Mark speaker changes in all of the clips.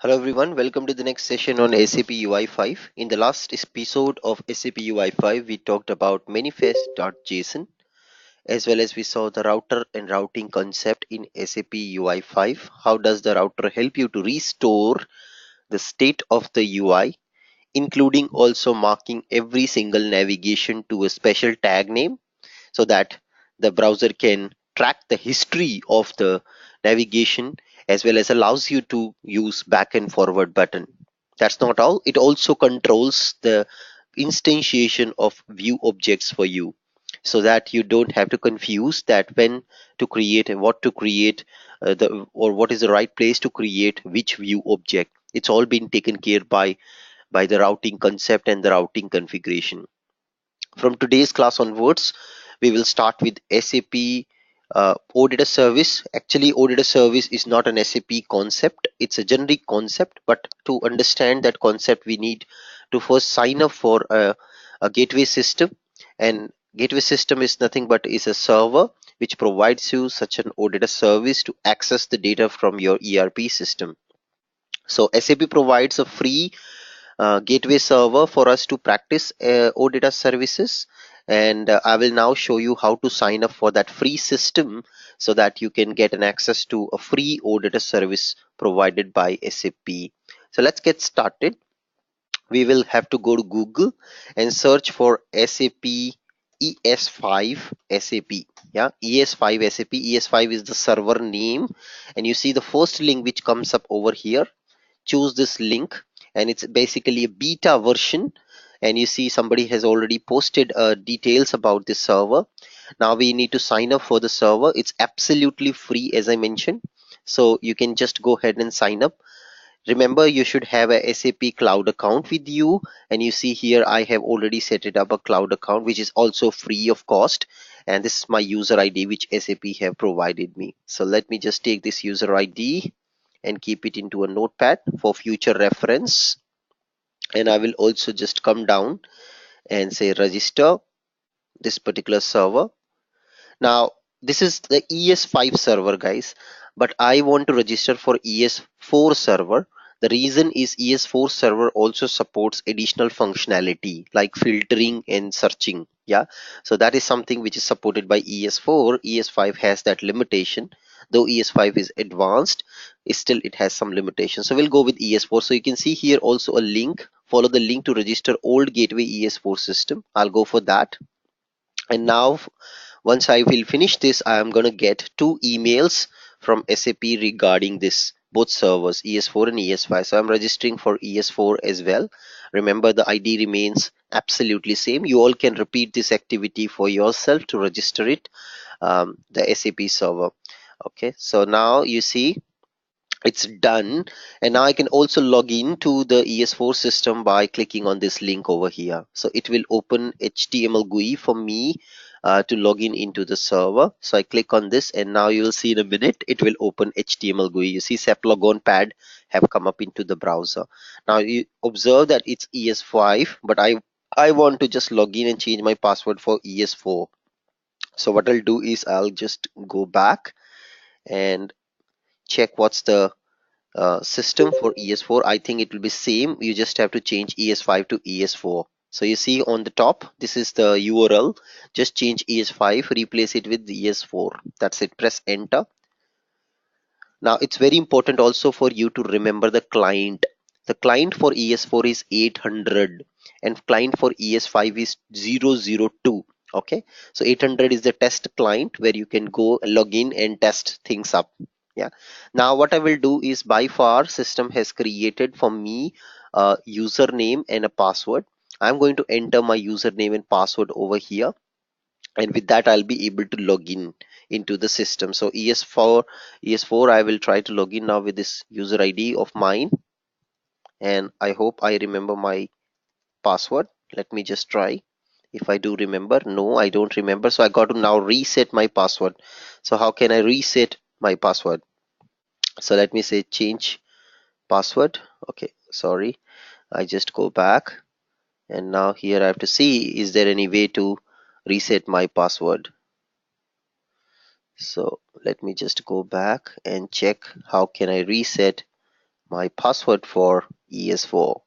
Speaker 1: Hello everyone, welcome to the next session on SAP UI5. In the last episode of SAP UI5, we talked about manifest.json as well as we saw the router and routing concept in SAP UI5. How does the router help you to restore the state of the UI, including also marking every single navigation to a special tag name so that the browser can track the history of the navigation as well as allows you to use back and forward button. That's not all. It also controls the instantiation of view objects for you so that you don't have to confuse that when to create and what to create or what is the right place to create which view object. It's all been taken care by the routing concept and the routing configuration. From today's class onwards, we will start with SAP oData service. Actually, oData service is not an SAP concept. It's a generic concept, but to understand that concept, we need to first sign up for a gateway system. And gateway system is nothing but is a server which provides you such an oData service to access the data from your ERP system. So SAP provides a free gateway server for us to practice oData services. And I will now show you how to sign up for that free system so that you can get an access to a free oData service provided by SAP. So let's get started. We will have to go to Google and search for SAP ES5 SAP. Yeah, ES5 SAP. ES5 is the server name, and you see the first link which comes up over here. Choose this link, and it's basically a beta version, and you see somebody has already posted details about this server. Now we need to sign up for the server. It's absolutely free, as I mentioned, so you can just go ahead and sign up. Remember, you should have a SAP cloud account with you, and you see here I have already set it up a cloud account which is also free of cost, and this is my user ID which SAP have provided me. So let me just take this user ID and keep it into a notepad for future reference. And I will also just come down and say register this particular server. Now this is the ES5 server, guys, but I want to register for ES4 server. The reason is ES4 server also supports additional functionality like filtering and searching. Yeah, so that is something which is supported by ES4. ES5 has that limitation. Though ES5 is advanced, still it has some limitations. So we'll go with ES4. So you can see here also a link. Follow the link to register old gateway ES4 system. I'll go for that. And now once I will finish this, I am going to get two emails from SAP regarding this, both servers, ES4 and ES5. So I'm registering for ES4 as well. Remember, the ID remains absolutely same. You all can repeat this activity for yourself to register it, the SAP server. Okay, so now you see it's done, and now I can also log in to the ES4 system by clicking on this link over here. So it will open HTML GUI for me to log in into the server. So I click on this, and now you will see in a minute it will open HTML GUI. You see SAP logon pad have come up into the browser. Now you observe that it's ES5, but I want to just log in and change my password for ES4. So what I'll do is I'll just go back and check what's the system for ES4. I think it will be same. You just have to change ES5 to ES4. So you see on the top, this is the URL. Just change ES5, replace it with ES4. That's it. Press enter. Now it's very important also for you to remember the client. The client for ES4 is 800 and client for ES5 is 002. Okay, so 800 is the test client where you can go log in and test things up. Yeah, now what I will do is, by far system has created for me a username and a password. I'm going to enter my username and password over here, and with that I'll be able to log in into the system. So ES4 I will try to log in now with this user ID of mine, and I hope I remember my password. Let me just try if I do remember. No, I don't remember, so I got to now reset my password. So how can I reset my password? So let me say change password. Okay, sorry, I just go back, and now here I have to see, is there any way to reset my password? So let me just go back and check how can I reset my password for ES4.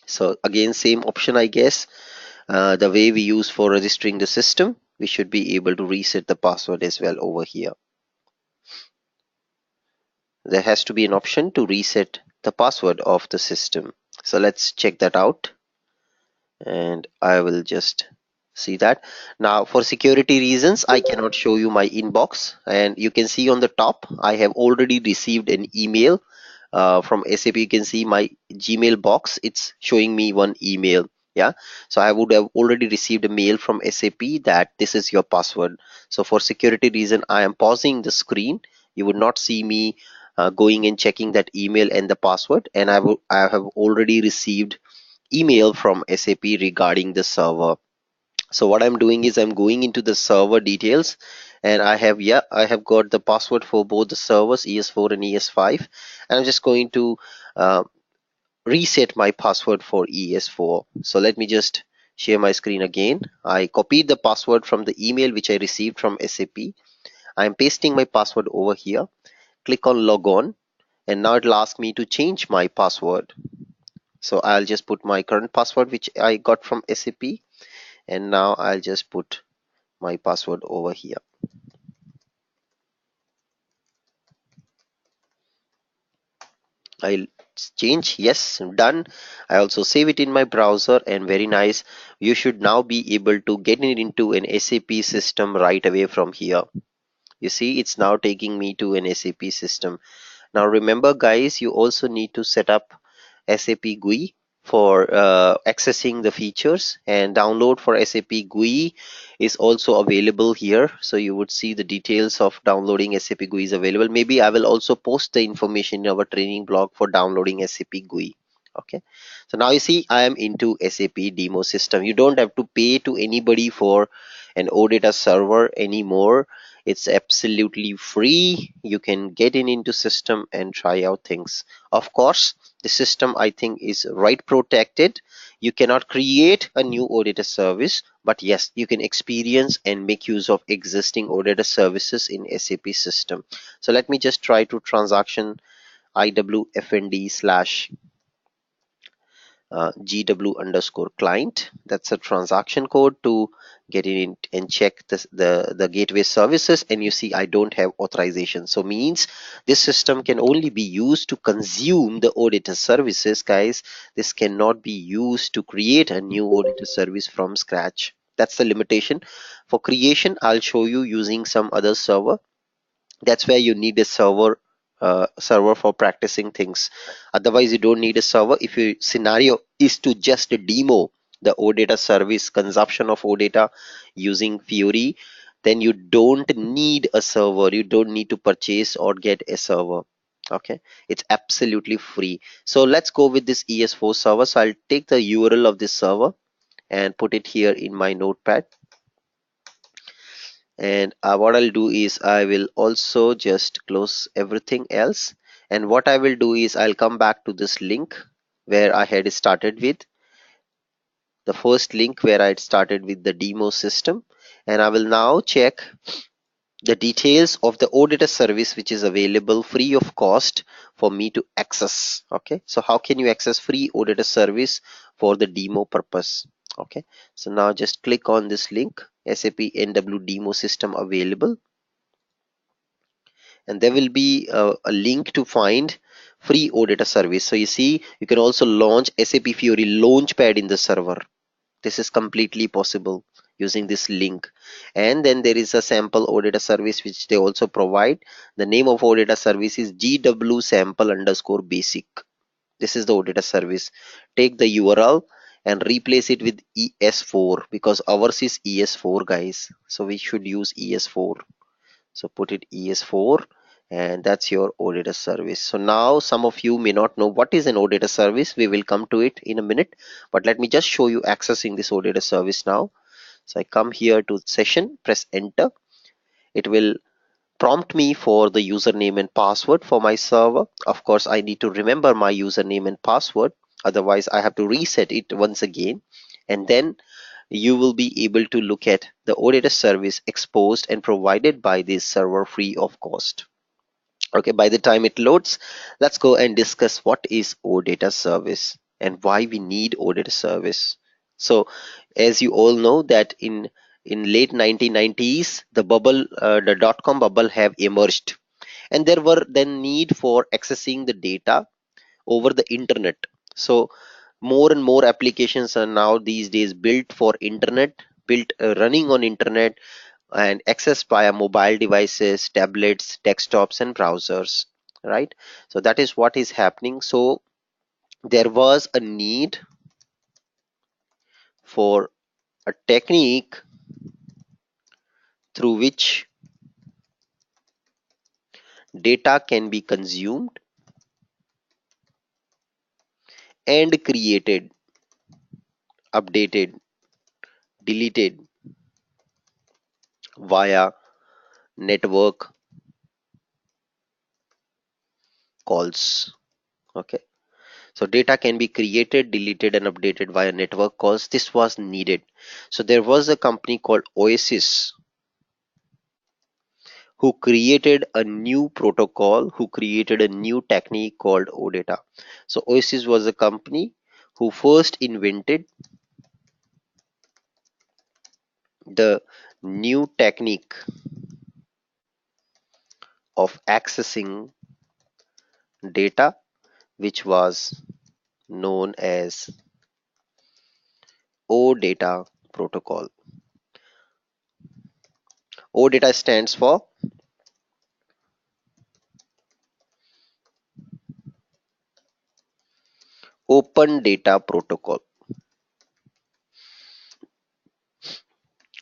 Speaker 1: So again, same option, I guess. The way we use for registering the system, we should be able to reset the password as well over here. There has to be an option to reset the password of the system. So let's check that out, and I will just see that. Now for security reasons, I cannot show you my inbox, and you can see on the top I have already received an email from SAP. You can see my Gmail box, it's showing me one email. Yeah, so I would have already received a mail from SAP that this is your password. So for security reason, I am pausing the screen. You would not see me going and checking that email and the password, and I have already received email from SAP regarding the server. So what I'm doing is I'm going into the server details, and I have got the password for both the servers, ES4 and ES5, and I'm just going to uh, reset my password for ES4. So let me just share my screen again. I copied the password from the email which I received from SAP. I'm pasting my password over here. Click on log on, and now it'll ask me to change my password. So I'll just put my current password which I got from SAP, and now I'll just put my password over here. I'll change, yes, done. I also save it in my browser, and very nice. You should now be able to get it into an SAP system right away from here. You see, it's now taking me to an SAP system. Now remember guys, you also need to set up SAP GUI for accessing the features, and download for SAP GUI is also available here. So you would see the details of downloading SAP GUI is available. Maybe I will also post the information in our training blog for downloading SAP GUI. Okay, so now you see I am into SAP demo system. You don't have to pay to anybody for an oData server anymore. It's absolutely free. You can get into system and try out things. Of course, the system I think is right protected. You cannot create a new oData service, but yes, you can experience and make use of existing oData services in SAP system. So let me just try to transaction IWFND slash GW underscore client. That's a transaction code to get in and check the gateway services. And you see, I don't have authorization. So means this system can only be used to consume the auditor services, guys. This cannot be used to create a new auditor service from scratch. That's the limitation. For creation, I'll show you using some other server. That's where you need a server for practicing things. Otherwise you don't need a server. If your scenario is to just demo the OData service, consumption of OData using Fiori, then you don't need a server. You don't need to purchase or get a server. Okay, it's absolutely free. So let's go with this ES4 server. So I'll take the URL of this server and put it here in my notepad. And what I'll do is I will also just close everything else, and what I will do is I'll come back to this link where I had started with the first link where I had started with the demo system, and I will now check the details of the auditor service which is available free of cost for me to access. Okay, so how can you access free auditor service for the demo purpose? Okay, so now just click on this link, SAP NW demo system available, and there will be a link to find free OData service. So you see, you can also launch SAP Fiori Launchpad in the server. This is completely possible using this link. And then there is a sample OData service which they also provide. The name of OData service is GW sample underscore basic. This is the OData service. Take the URL and replace it with ES4 because ours is ES4, guys. So we should use ES4. So put it ES4, and that's your OData service. So now some of you may not know what is an OData service. We will come to it in a minute, but let me just show you accessing this OData service now. So I come here to session, press enter. It will prompt me for the username and password for my server. Of course, I need to remember my username and password. Otherwise, I have to reset it once again. And then you will be able to look at the OData service exposed and provided by this server free of cost. Okay, by the time it loads, let's go and discuss what is OData service and why we need OData service. So, as you all know that in late 1990s, the dot-com bubble have emerged, and there were then need for accessing the data over the internet. So, more and more applications are now these days built for internet, built running on internet and accessed via mobile devices, tablets, desktops, and browsers. Right. So that is what is happening. So there was a need for a technique through which data can be consumed and created, updated, deleted via network calls. Okay. So data can be created, deleted, and updated via network calls. This was needed. So there was a company called Oasis who created a new protocol, who created a new technique called OData. So Oasis was a company who first invented the new technique of accessing data, which was known as oData protocol. OData stands for Open Data Protocol.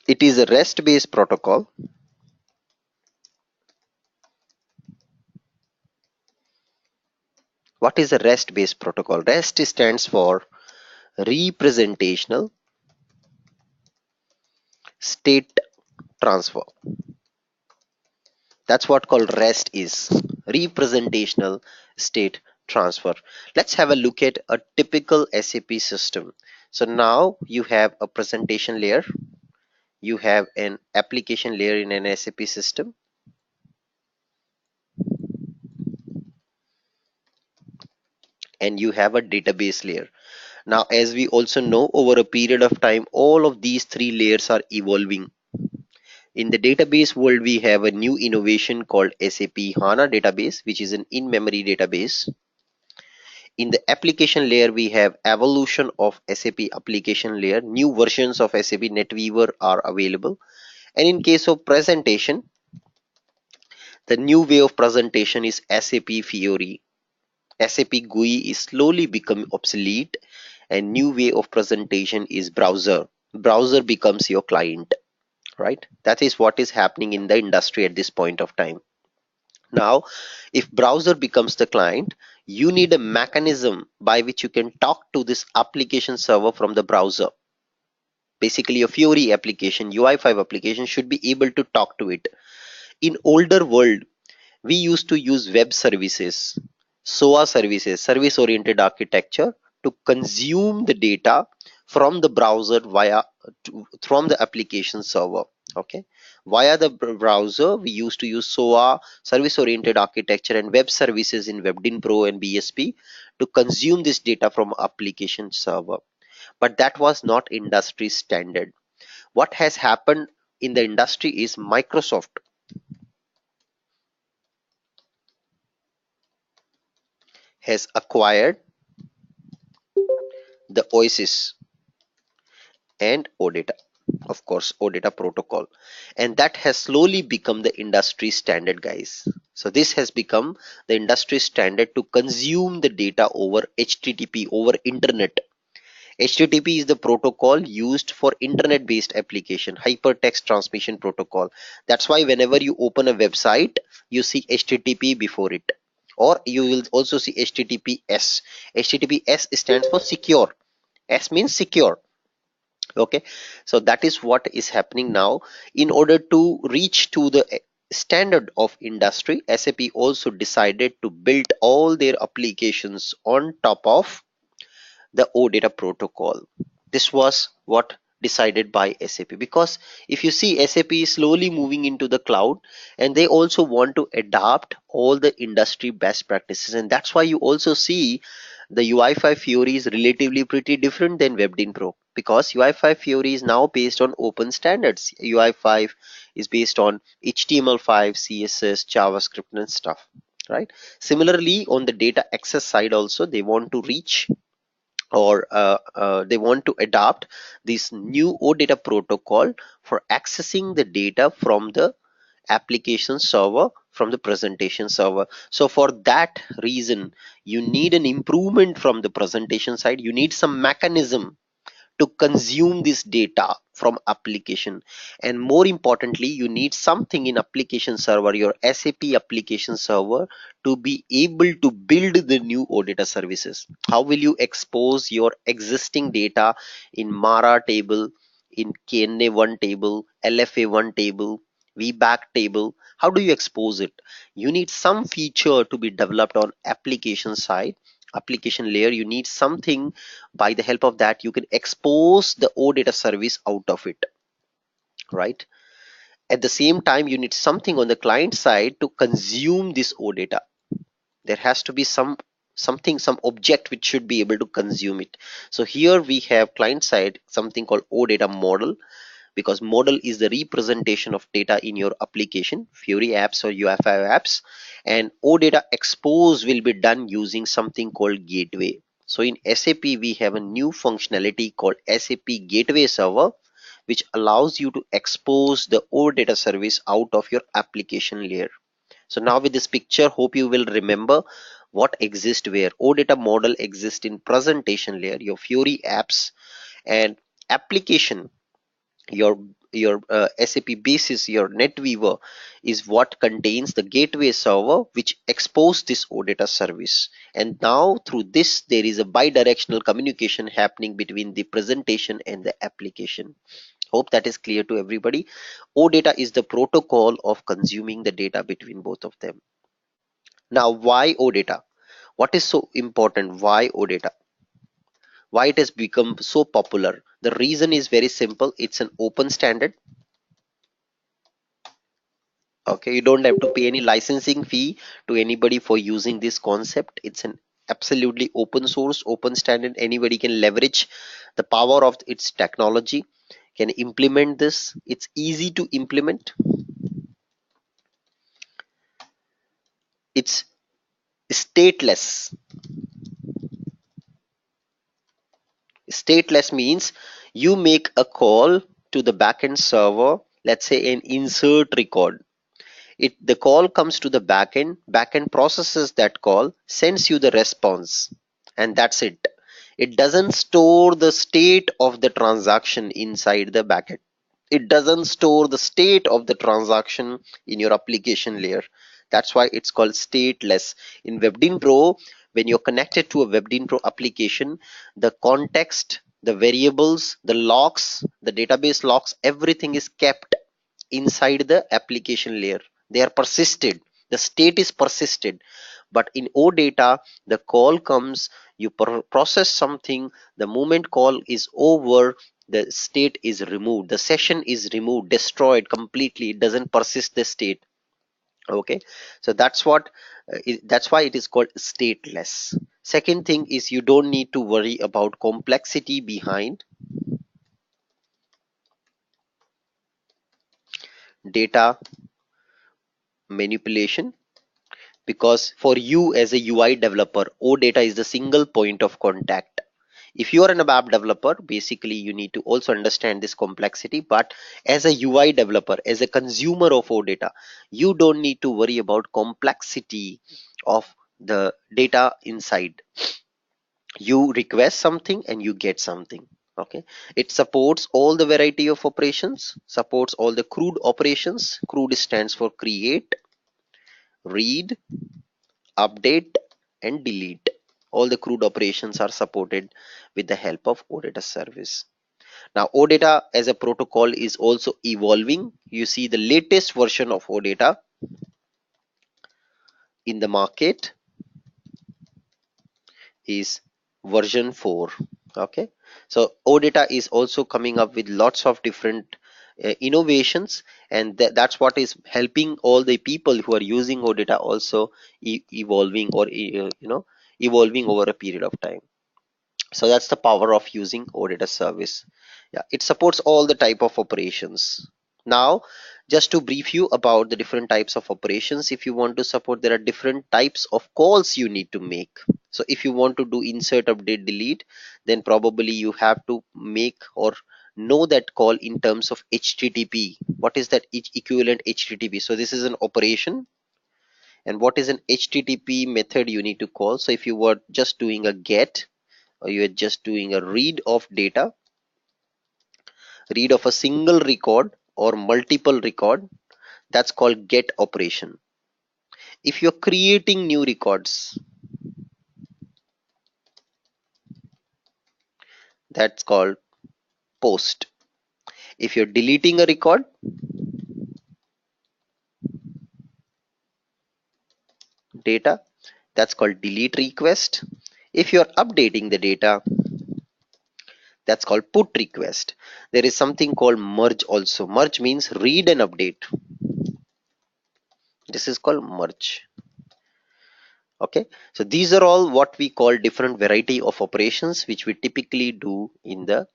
Speaker 1: It is a REST-based protocol. What is a REST-based protocol? REST stands for Representational State Transfer. That's what called REST is, representational state transfer. Let's have a look at a typical SAP system. So now you have a presentation layer, you have an application layer in an SAP system, and you have a database layer. Now, as we also know, over a period of time, all of these three layers are evolving. In the database world, we have a new innovation called SAP HANA database, which is an in-memory database. In the application layer, we have evolution of SAP application layer. New versions of SAP NetWeaver are available. And in case of presentation, the new way of presentation is SAP Fiori. SAP GUI is slowly becoming obsolete, and new way of presentation is browser. Browser becomes your client, right? That is what is happening in the industry at this point of time. Now, if browser becomes the client, you need a mechanism by which you can talk to this application server from the browser. Basically, a Fiori application, UI5 application should be able to talk to it. In older world, we used to use web services, SOA services, service oriented architecture, to consume the data from the browser from the application server. Okay, via the browser we used to use SOA, service oriented architecture, and web services in WebDyn Pro and BSP to consume this data from application server. But that was not industry standard. What has happened in the industry is Microsoft has acquired the Oasis and OData, of course, OData protocol, and that has slowly become the industry standard, guys. So this has become the industry standard to consume the data over HTTP, over internet. HTTP is the protocol used for internet based application, hypertext transmission protocol. That's why whenever you open a website, you see HTTP before it, or you will also see HTTPS. HTTPS stands for secure. S means secure. Okay, so that is what is happening now. In order to reach to the standard of industry, SAP also decided to build all their applications on top of the OData protocol. This was what decided by SAP. Because if you see, SAP is slowly moving into the cloud, and they also want to adapt all the industry best practices. And that's why you also see the UI5 Fiori is relatively pretty different than WebDyn Pro, because UI5 Fiori is now based on open standards. UI5 is based on HTML5, CSS, JavaScript, and stuff, right? Similarly, on the data access side also, they want to reach, or they want to adopt this new oData protocol for accessing the data from the application server, from the presentation server. So for that reason, you need an improvement from the presentation side. You need some mechanism to consume this data from application, and more importantly, you need something in application server, your SAP application server, to be able to build the new OData services. How will you expose your existing data in Mara table, in KNA1 table, LFA1 table, VBAC table? How do you expose it? You need some feature to be developed on application side, application layer. You need something, by the help of that you can expose the OData service out of it, right? At the same time, you need something on the client side to consume this OData. There has to be something, some object which should be able to consume it. So here we have client side something called OData model, because model is the representation of data in your application, Fiori apps or UI5 apps, and OData expose will be done using something called gateway. So in SAP, we have a new functionality called SAP Gateway Server, which allows you to expose the OData service out of your application layer. So now with this picture, hope you will remember what exists where. OData model exists in presentation layer, your Fiori apps, and application, your SAP basis, your NetWeaver, is what contains the gateway server which expose this OData service. And now through this, there is a bi-directional communication happening between the presentation and the application. Hope that is clear to everybody. OData is the protocol of consuming the data between both of them. Now, why OData? What is so important? Why OData? Why it has become so popular? The reason is very simple. It's an open standard. Okay, you don't have to pay any licensing fee to anybody for using this concept. It's an absolutely open source, open standard. Anybody can leverage the power of its technology, can implement this. It's easy to implement. It's stateless. Stateless means you make a call to the backend server, let's say an insert record. The call comes to the backend processes that call, sends you the response, and that's it. It doesn't store the state of the transaction inside the backend. It doesn't store the state of the transaction in your application layer. That's why it's called stateless. In WebDyn Pro, when you're connected to a WebDyn Pro application, the context, the variables, the logs, the database logs, everything is kept inside the application layer. They are persisted. The state is persisted. But in OData, the call comes, you process something, the moment call is over, the state is removed, the session is removed, destroyed completely. It doesn't persist the state. Okay, so that's why it is called stateless. Second thing is, you don't need to worry about complexity behind data manipulation, because for you as a UI developer, OData is the single point of contact. If you are an app developer, basically you need to also understand this complexity. But as a UI developer, as a consumer of OData, you don't need to worry about complexity of the data inside. You request something and you get something. Okay, it supports all the variety of operations, supports all the CRUD operations. CRUD stands for create, read, update, and delete. All the CRUD operations are supported with the help of OData service. Now, OData as a protocol is also evolving. You see the latest version of OData in the market is version 4. Okay, so oData is also coming up with lots of different innovations, and that's what is helping all the people who are using oData also evolving, or evolving over a period of time. So that's the power of using oData service. Yeah, it supports all the type of operations. Now, just to brief you about the different types of operations, if you want to support, there are different types of calls you need to make. So if you want to do insert, update, delete, then probably you have to make or know that call in terms of HTTP. What is that equivalent HTTP? So this is an operation, and what is an HTTP method you need to call. So if you were just doing a get, or you are just doing a read of data, read of a single record or multiple record, that's called get operation. If you're creating new records, that's called post. If you're deleting a record, data, that's called delete request. If you're updating the data, that's called put request. There is something called merge also. Merge means read and update. This is called merge. Okay, so these are all what we call different variety of operations which we typically do in the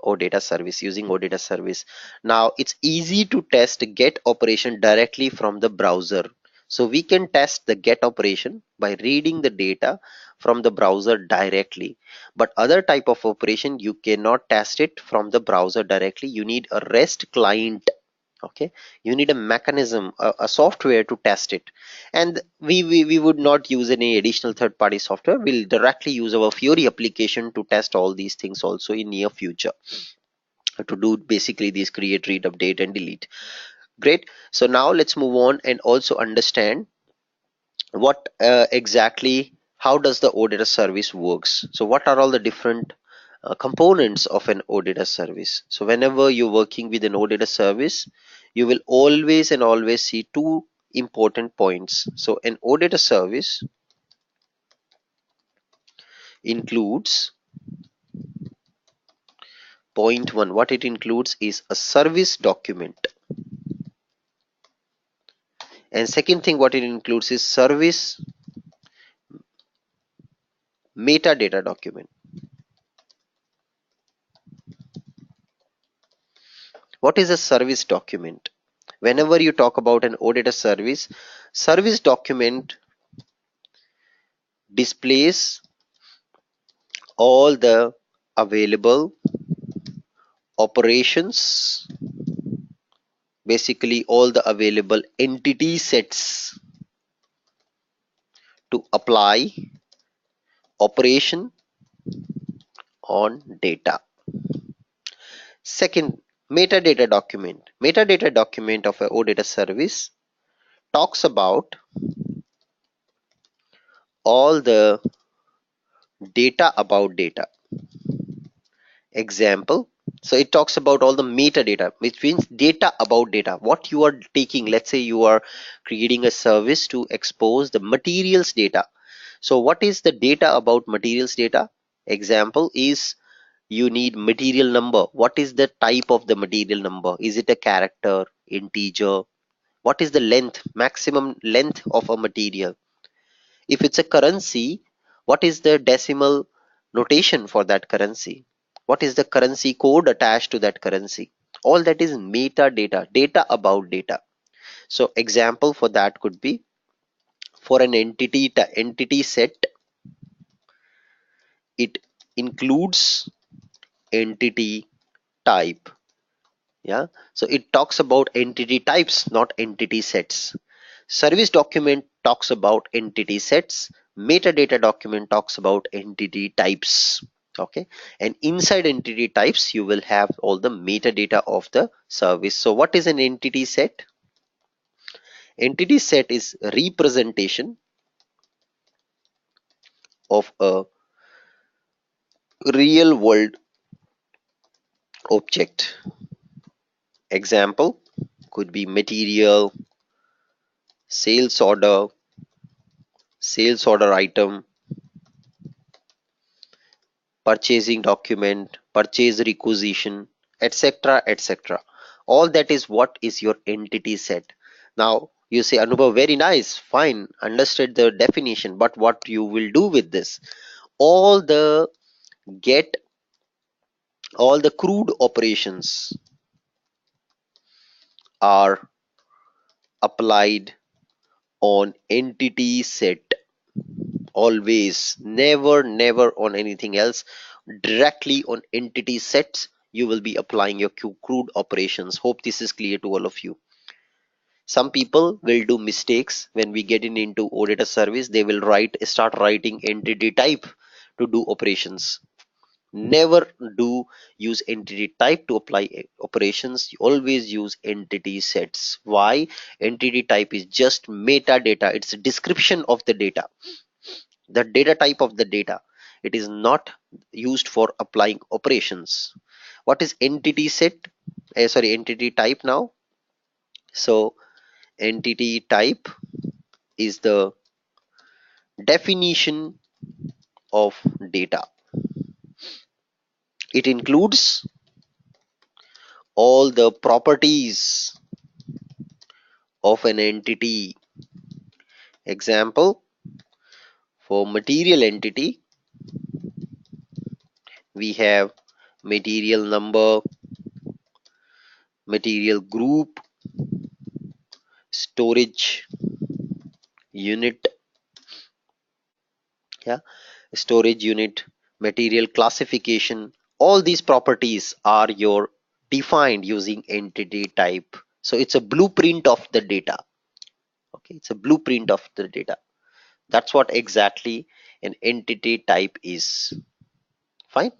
Speaker 1: oData service, using oData service. Now it's easy to test get operation directly from the browser. So we can test the get operation by reading the data from the browser directly. But other type of operation, you cannot test it from the browser directly. You need a REST client. Okay, you need a mechanism, a software to test it, and we would not use any additional third-party software. We'll directly use our Fiori application to test all these things also in near future, to do basically these create, read, update, and delete. Great. So now let's move on and also understand what exactly, how does the oData service works. So what are all the different components of an oData service? So whenever you're working with an oData service, you will always and always see two important points. So an oData service includes, point one, what it includes is a service document, and second thing what it includes is service metadata document. What is a service document? Whenever you talk about an oData service, service document displays all the available operations, basically all the available entity sets to apply operation on data. Second, metadata document. Metadata document of a oData service talks about all the data about data. Example, so it talks about all the metadata, which means data about data, what you are taking. Let's say you are creating a service to expose the materials data. So what is the data about materials data? Example is, you need material number. What is the type of the material number? Is it a character, integer? What is the length, maximum length of a material? If it's a currency, what is the decimal notation for that currency? What is the currency code attached to that currency? All that is metadata, data about data. So example for that could be, for an entity set, it includes entity type. Yeah, so it talks about entity types, not entity sets. Service document talks about entity sets. Metadata document talks about entity types. Okay, and inside entity types, you will have all the metadata of the service. So what is an entity set? Entity set is a representation of a real world object. Example could be material, sales order item, purchasing document, purchase requisition, etc., etc. All that is what is your entity set. Now you say, Anubhav, very nice, fine, understood the definition, but what you will do with this? All the get, all the crude operations are applied on entity set. Always, never on anything else. Directly on entity sets you will be applying your crude operations. Hope this is clear to all of you. Some people will do mistakes when we get into oData service. They will start writing entity type to do operations. Never do use entity type to apply operations. You always use entity sets. Why? Entity type is just metadata. It's a description of the data, the data type of the data. It is not used for applying operations. What is entity set? Sorry, entity type now. So entity type is the definition of data. It includes all the properties of an entity. Example, for material entity, we have material number, material group, storage unit, yeah, storage unit, material classification. All these properties are your defined using entity type. So it's a blueprint of the data. Okay, it's a blueprint of the data. That's what exactly an entity type is. Fine.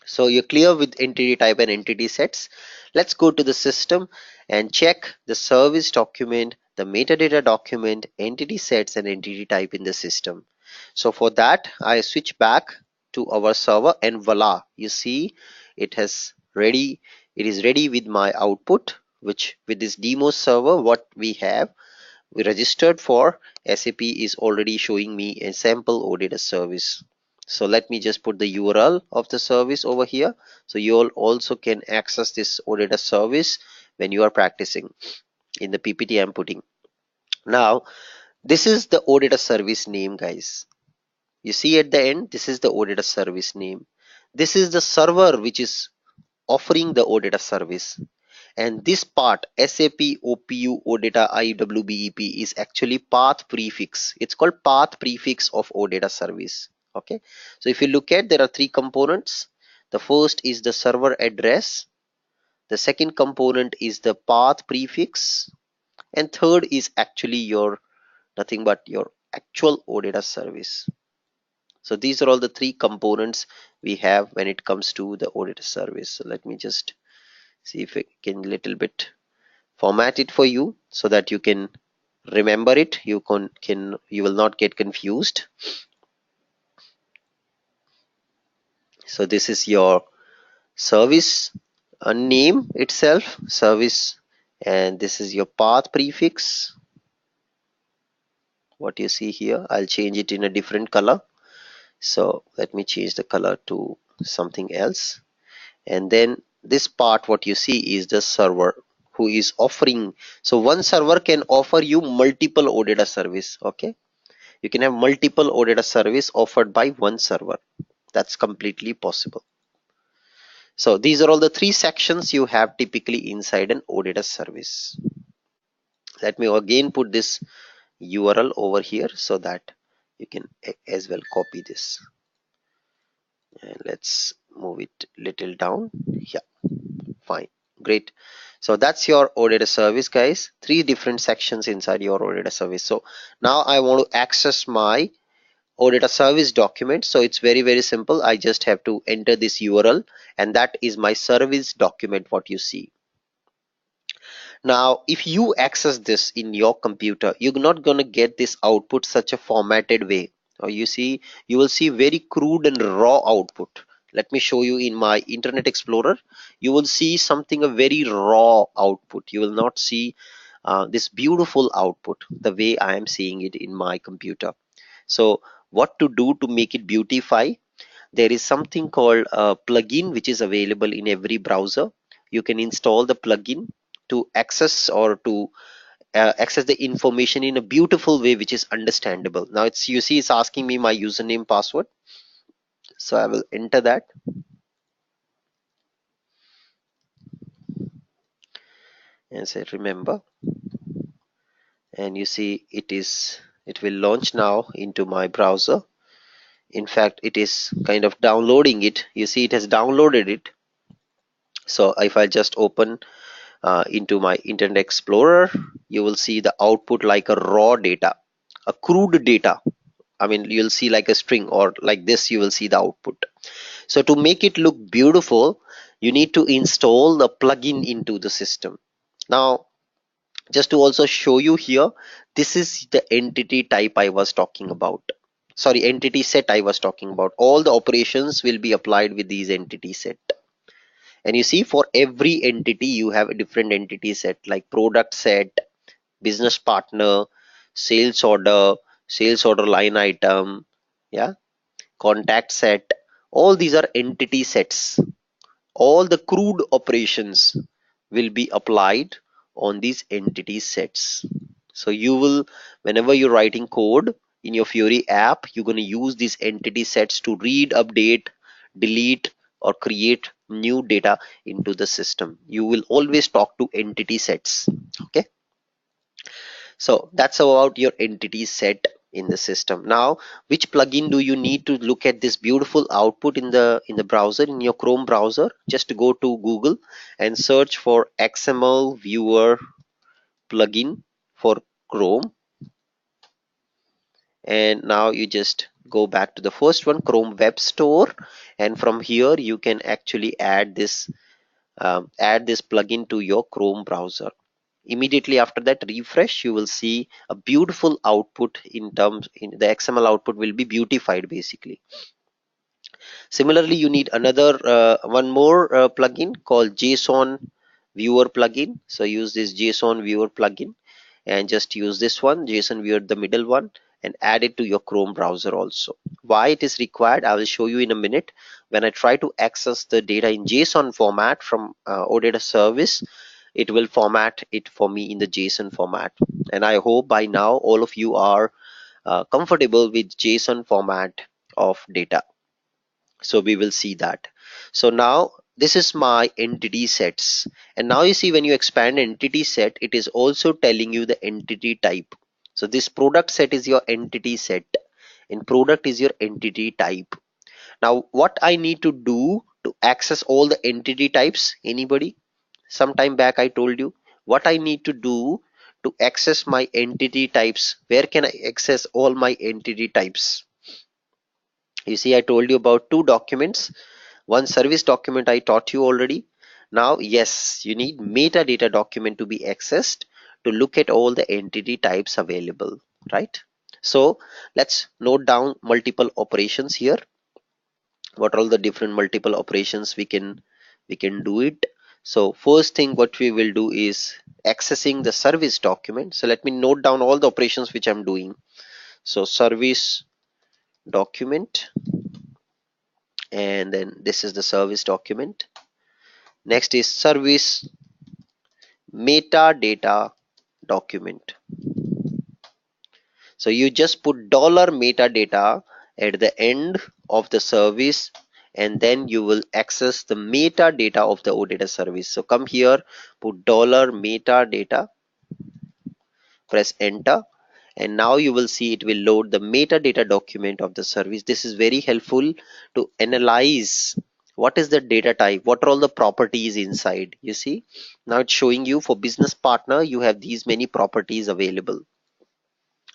Speaker 1: So you're clear with entity type and entity sets. Let's go to the system and check the service document, the metadata document, entity sets, and entity type in the system. So for that, I switch back to our server, and voila, you see it has ready. It is ready with my output, which with this demo server, what we registered for SAP is already showing me a sample oData service. So let me just put the URL of the service over here. So you all also can access this oData service when you are practicing in the PPT I'm putting. Now, this is the oData service name, guys. You see at the end, this is the oData service name. This is the server which is offering the oData service. And this part, SAP OPU OData IWBEP, is actually path prefix. It's called path prefix of OData service. Okay. So if you look at, there are three components. The first is the server address. The second component is the path prefix. And third is actually your nothing but your actual OData service. So these are all the three components we have when it comes to the OData service. So let me just see if I can little bit format it for you so that you can remember it. You will not get confused. So this is your service name itself, service, and this is your path prefix. What you see here, I'll change it in a different color. So let me change the color to something else. And then this part, what you see is the server who is offering. So one server can offer you multiple OData service. Okay, you can have multiple OData service offered by one server. That's completely possible. So these are all the three sections you have typically inside an OData service. Let me again put this URL over here so that you can as well copy this. And let's move it little down. Yeah, fine, great. So that's your OData service, guys. Three different sections inside your OData service. So now I want to access my OData service document. So it's very simple. I just have to enter this URL, and that is my service document, what you see. Now, if you access this in your computer, you're not going to get this output such a formatted way. Or you will see very crude and raw output. Let me show you in my Internet Explorer. You will see something a very raw output. You will not see this beautiful output the way I am seeing it in my computer. So what to do to make it beautify? there is something called a plugin which is available in every browser. You can install the plugin to access or to access the information in a beautiful way which is understandable. Now it's, you see, it's asking me my username password, so I will enter that and say remember, and you see it will launch now into my browser. In fact, it is kind of downloading it. You see it has downloaded it. So if I just open into my Internet Explorer, you will see the output like a raw data, a crude data. I mean, you'll see like a string, or like this you will see the output. So to make it look beautiful, you need to install the plugin into the system. Now, just to also show you here, this is the entity type I was talking about. Sorry, entity set I was talking about. All the operations will be applied with these entity set. And you see, for every entity, you have a different entity set, like product set, business partner, sales order, sales order line item, yeah, contact set. All these are entity sets. All the crude operations will be applied on these entity sets. So you will, whenever you're writing code in your Fury app, you're going to use these entity sets to read, update, delete, or create new data into the system. You will always talk to entity sets. Okay, so that's about your entity set in the system. Now, which plugin do you need to look at this beautiful output in the browser, in your Chrome browser? Just go to Google and search for XML Viewer plugin for Chrome, and now you just go back to the first one, Chrome Web Store, and from here you can actually add this plugin to your Chrome browser. Immediately after that, refresh, you will see a beautiful output. In terms, in the XML output will be beautified basically. Similarly, you need another one more plugin called JSON Viewer plugin. So use this JSON Viewer plugin and just use this one, JSON Viewer, the middle one, and add it to your Chrome browser also. Why it is required, I will show you in a minute. When I try to access the data in JSON format from oData service, it will format it for me in the JSON format. And I hope by now all of you are comfortable with JSON format of data. So we will see that. So now this is my entity sets, and now you see when you expand entity set, it is also telling you the entity type. So this product set is your entity set and product is your entity type. Now what I need to do to access all the entity types? Anybody? Sometime back I told you what I need to do to access my entity types. Where can I access all my entity types? You see, I told you about two documents. One service document I taught you already. Now, yes, you need metadata document to be accessed to look at all the entity types available, right? So let's note down multiple operations here. What are all the different multiple operations we can do it? So first thing what we will do is accessing the service document. So let me note down all the operations which I'm doing. So service document, and then this is the service document. Next is service metadata document. So you just put dollar metadata at the end of the service, and then you will access the metadata of the oData service. So come here, put dollar metadata, press enter, and now you will see it will load the metadata document of the service. This is very helpful to analyze what is the data type, what are all the properties inside. You see, now it's showing you for business partner you have these many properties available,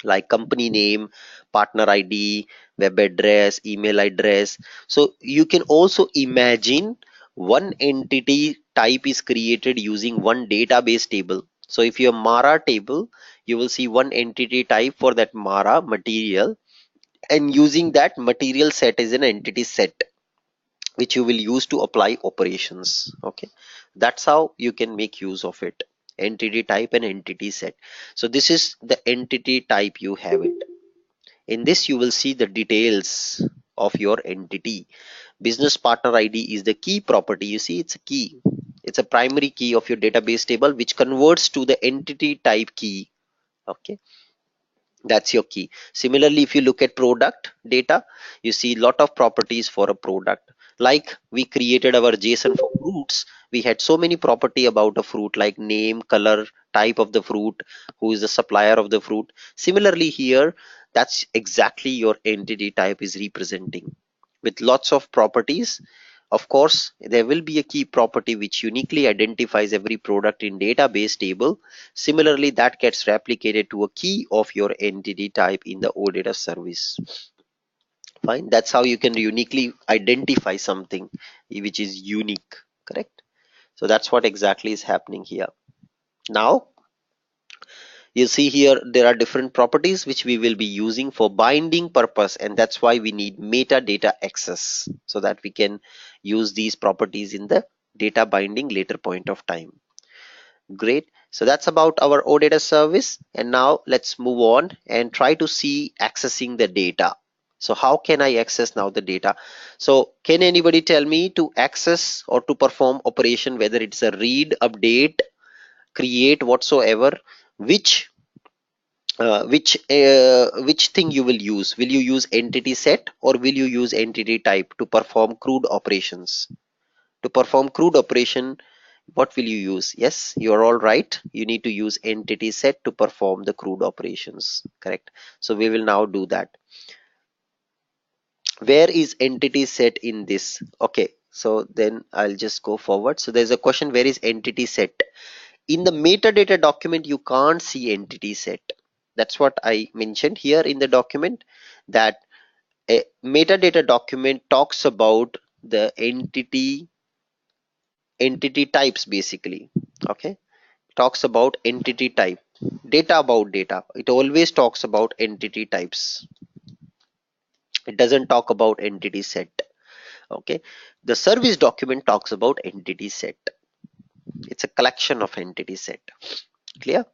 Speaker 1: like company name, partner ID, web address, email address. So you can also imagine one entity type is created using one database table. So if you have Mara table, you will see one entity type for that Mara material, and using that material set as an entity set which you will use to apply operations. Okay, that's how you can make use of it. Entity type and entity set. So this is the entity type, you have it. In this you will see the details. of your entity. Business partner ID is the key property. You see, it's a key. It's a primary key of your database table, which converts to the entity type key. Okay, that's your key. Similarly, if you look at product data, you see lot of properties for a product. Like we created our JSON for fruits, we had so many property about a fruit, like name, color, type of the fruit, who is the supplier of the fruit. Similarly here, that's exactly your entity type is representing, with lots of properties. Of course, there will be a key property which uniquely identifies every product in database table. Similarly, that gets replicated to a key of your entity type in the oData service. Fine. That's how you can uniquely identify something which is unique. Correct. So that's what exactly is happening here. Now, you see here there are different properties which we will be using for binding purpose, and that's why we need metadata access, so that we can use these properties in the data binding later point of time. Great. So that's about our oData service, and now let's move on and try to see accessing the data. So how can I access now the data? So can anybody tell me to access or to perform operation, whether it's a read, update, create, whatsoever, which which thing you will use? Will you use entity set or will you use entity type to perform CRUD operations? To perform CRUD operation, what will you use? Yes, you are all right. You need to use entity set to perform the CRUD operations. Correct. So we will now do that. Where is entity set in this? Okay, so then I'll just go forward. So there's a question, where is entity set? In the metadata document, you can't see entity set. That's what I mentioned here in the document, that a metadata document talks about the entity types basically. Okay, talks about entity type. Data about data, it always talks about entity types. It doesn't talk about entity set. Okay, the service document talks about entity set. It's a collection of entity set. Clear?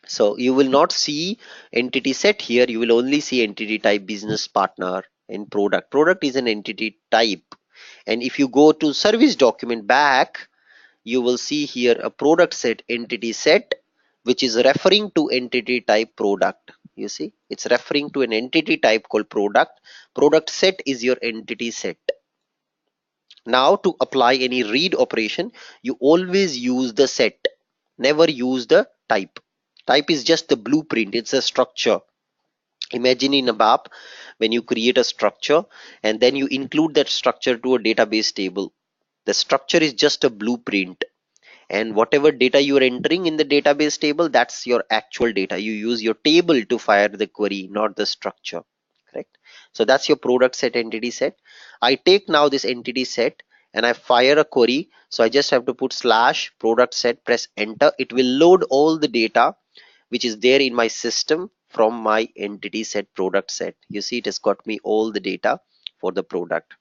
Speaker 1: So you will not see entity set here. You will only see entity type, business partner, and product. Product is an entity type. And if you go to service document back, you will see here a product set, entity set, which is referring to entity type product. You see, it's referring to an entity type called product. Product set is your entity set. Now to apply any read operation, you always use the set, never use the type. Type is just the blueprint, it's a structure. Imagine in a map, when you create a structure and then you include that structure to a database table. The structure is just a blueprint, and whatever data you are entering in the database table, that's your actual data. You use your table to fire the query, not the structure. Correct. So that's your product set, entity set. I take now this entity set and I fire a query. So I just have to put slash product set, press enter. It will load all the data which is there in my system from my entity set, product set. You see, it has got me all the data for the product.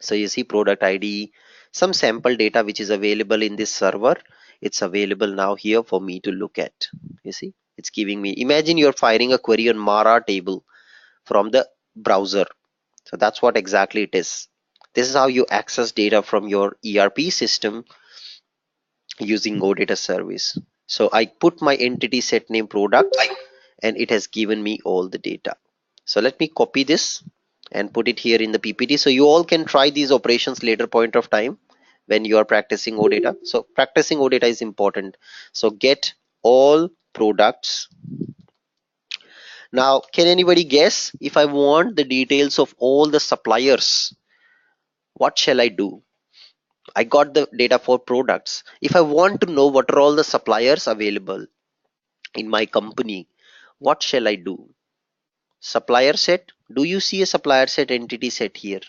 Speaker 1: So you see product ID, some sample data which is available in this server. It's available now here for me to look at. You see, it's giving me, imagine you're firing a query on Mara table from the browser. So that's what exactly it is. This is how you access data from your ERP system using oData service. So I put my entity set name product and it has given me all the data. So let me copy this and put it here in the PPT. So you all can try these operations later point of time when you are practicing oData. So practicing oData is important. So get all products. Now, can anybody guess, if I want the details of all the suppliers, what shall I do? I got the data for products. If I want to know what are all the suppliers available in my company, what shall I do? Supplier set. Do you see a supplier set, entity set here?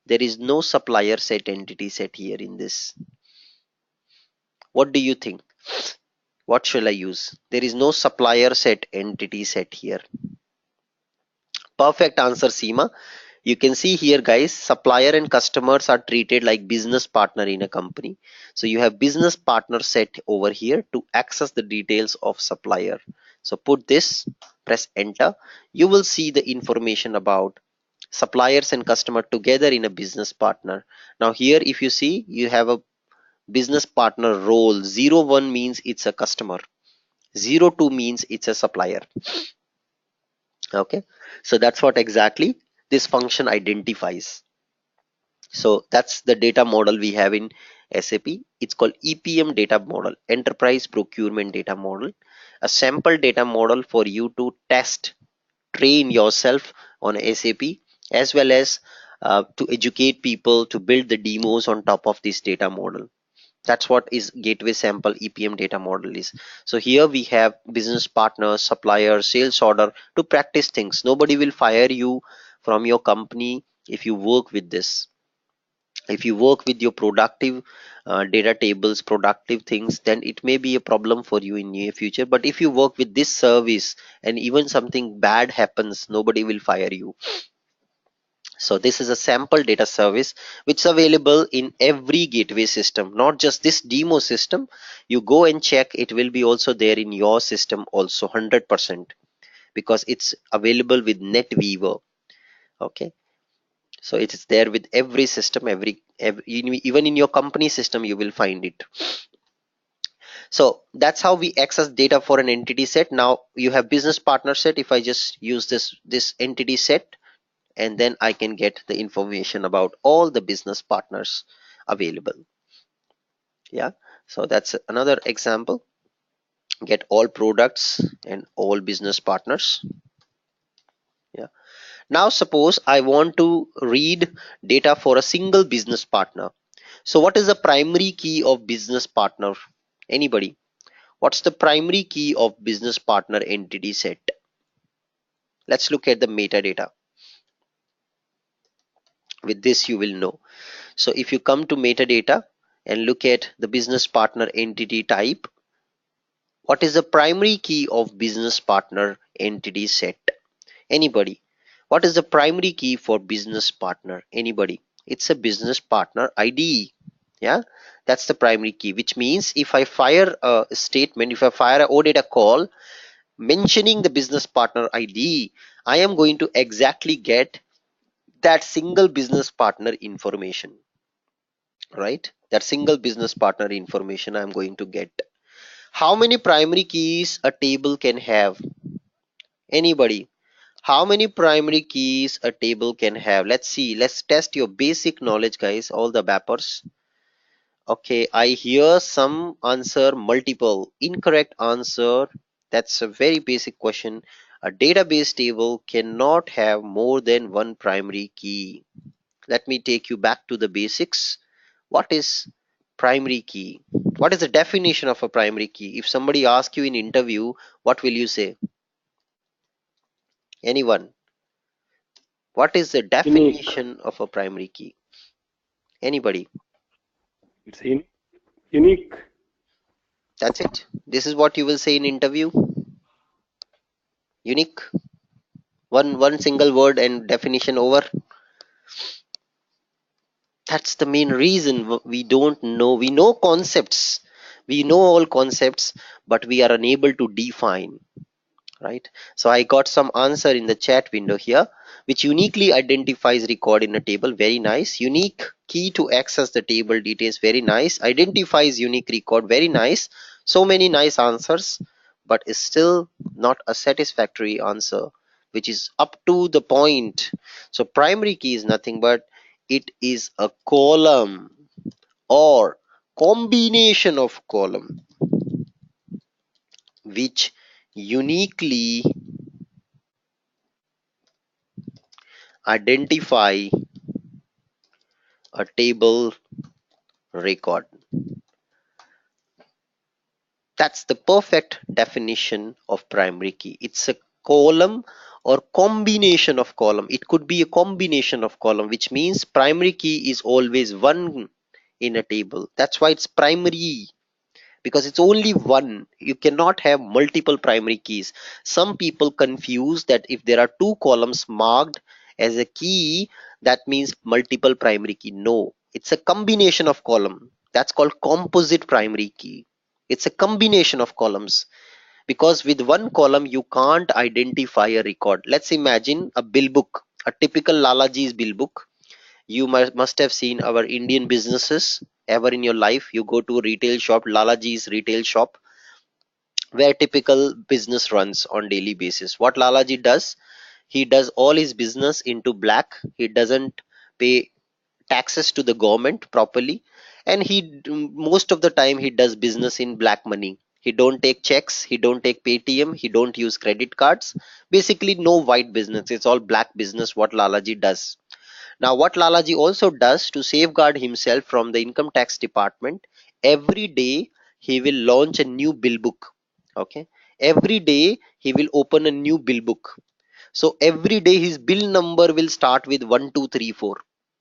Speaker 1: There is no supplier set, entity set here in this. What do you think? What shall I use? There is no supplier set, entity set here. Perfect answer, Seema. You can see here, guys, supplier and customers are treated like business partner in a company. So you have business partner set over here to access the details of supplier. So put this press enter, you will see the information about suppliers and customer together in a business partner. Now here if you see, you have a business partner role. 01 means it's a customer, 02 means it's a supplier. Okay, so that's what exactly this function identifies. So that's the data model we have in SAP. It's called EPM data model, enterprise procurement data model, a sample data model for you to test, train yourself on SAP, as well as to educate people to build the demos on top of this data model. That's what is gateway sample EPM data model is. So here we have business partners, suppliers, sales order to practice things. Nobody will fire you from your company if you work with this. If you work with your productive data tables, productive things, then it may be a problem for you in near future. But if you work with this service and even something bad happens, nobody will fire you. So this is a sample data service which is available in every gateway system, not just this demo system. You go and check, it will be also there in your system also 100%, because it's available with NetWeaver. Okay, so it is there with every system, every even in your company system you will find it. So that's how we access data for an entity set. Now you have business partner set. If I just use this entity set, and then I can get the information about all the business partners available. Yeah, so that's another example. Get all products and all business partners. Yeah, now suppose I want to read data for a single business partner. So what is the primary key of business partner? Anybody? What's the primary key of business partner entity set? Let's look at the metadata. With this you will know. So if you come to metadata and look at the business partner entity type, what is the primary key of business partner entity set? Anybody? What is the primary key for business partner? Anybody? It's a business partner ID. Yeah, that's the primary key, which means if I fire a statement, if I fire a oData call mentioning the business partner ID, I am going to exactly get that single business partner information, right? That single business partner information I'm going to get. How many primary keys a table can have? Anybody? How many primary keys a table can have? Let's see. Let's test your basic knowledge, guys, all the bappers. Okay, I hear some answer multiple. Incorrect answer. That's a very basic question. A database table cannot have more than one primary key. Let me take you back to the basics. What is primary key? What is the definition of a primary key? If somebody asks you in interview, what will you say? Anyone? What is the
Speaker 2: Unique.
Speaker 1: definition of a primary key? Anybody?
Speaker 2: It's unique.
Speaker 1: That's it. This is what you will say in interview. Unique. One single word and definition over. That's the main reason we don't know. We know concepts. We know all concepts, but we are unable to define. Right, so I got some answer in the chat window here, which uniquely identifies record in a table. Very nice. Unique key to access the table details. Very nice. Identifies unique record. Very nice. So many nice answers, but is still not a satisfactory answer, which is up to the point. So primary key is nothing but it is a column or combination of column which uniquely identify a table record. That's the perfect definition of primary key. It's a column or combination of column. It could be a combination of column, which means primary key is always one in a table. That's why it's primary, because it's only one. You cannot have multiple primary keys. Some people confuse that if there are two columns marked as a key, that means multiple primary key. No, it's a combination of column. That's called composite primary key. It's a combination of columns. because with one column you can't identify a record. Let's imagine a bill book, a typical Lalaji's bill book. You must have seen our Indian businesses ever in your life. You go to a retail shop, Lalaji's retail shop, where typical business runs on daily basis. What Lalaji does, he does all his business into black. He doesn't pay taxes to the government properly, and most of the time he does business in black money. He don't take checks, he don't take paytm, he don't use credit cards. Basically no white business, it's all black business what Lalaji does. Now what Lalaji also does to safeguard himself from the income tax department, every day he will launch a new bill book. Okay, every day he will open a new bill book. So every day his bill number will start with 1234,